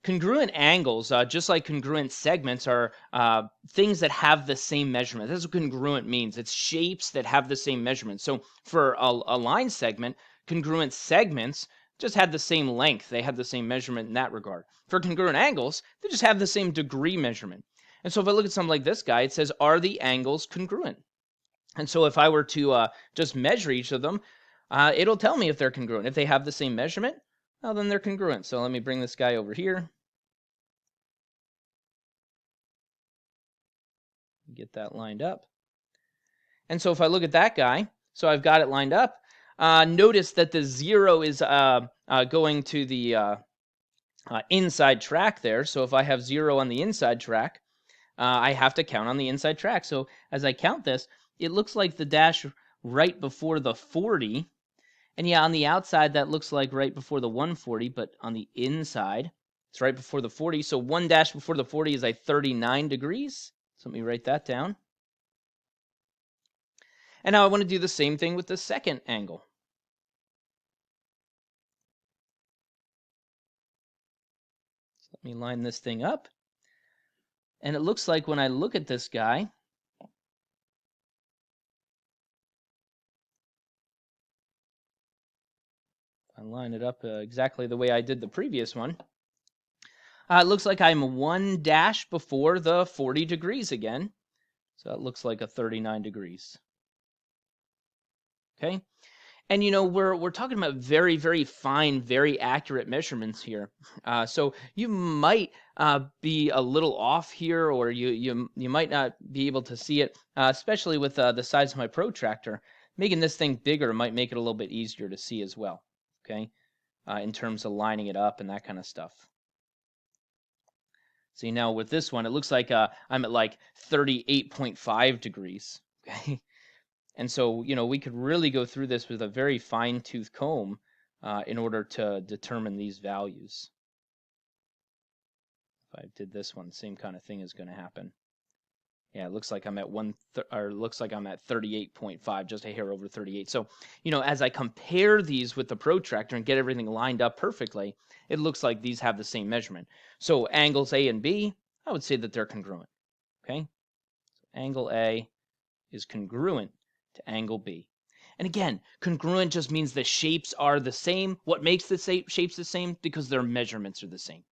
Congruent angles, just like congruent segments, are things that have the same measurement. That's what congruent means. It's shapes that have the same measurement. So for a line segment, congruent segments just had the same length. They had the same measurement in that regard. For congruent angles, they just have the same degree measurement. And so if I look at something like this guy, it says, are the angles congruent? And so if I were to just measure each of them, it'll tell me if they're congruent. If they have the same measurement, well, then they're congruent. So let me bring this guy over here. Get that lined up. And so if I look at that guy, so I've got it lined up, notice that the 0 is going to the inside track there. So if I have 0 on the inside track, I have to count on the inside track. So as I count this, it looks like the dash right before the 40. And yeah, on the outside, that looks like right before the 140, but on the inside, it's right before the 40. So one dash before the 40 is like 39 degrees. So let me write that down. And now I want to do the same thing with the second angle. So let me line this thing up. And it looks like when I look at this guy, I line it up exactly the way I did the previous one. It looks like I'm one dash before the 40 degrees again. So it looks like a 39 degrees. Okay. And you know, we're talking about very, very fine, very accurate measurements here. So you might be a little off here, or you might not be able to see it, especially with the size of my protractor. Making this thing bigger might make it a little bit easier to see as well. Okay, in terms of lining it up and that kind of stuff. See, now with this one, it looks like I'm at like 38.5 degrees. Okay. And so, you know, we could really go through this with a very fine-tooth comb in order to determine these values. If I did this one, same kind of thing is going to happen. Yeah, it looks like I'm at looks like I'm at 38.5, just a hair over 38. So, you know, as I compare these with the protractor and get everything lined up perfectly, it looks like these have the same measurement. So angles A and B, I would say that they're congruent. Okay, so angle A is congruent to angle B. And again, congruent just means the shapes are the same. What makes the shapes the same? Because their measurements are the same.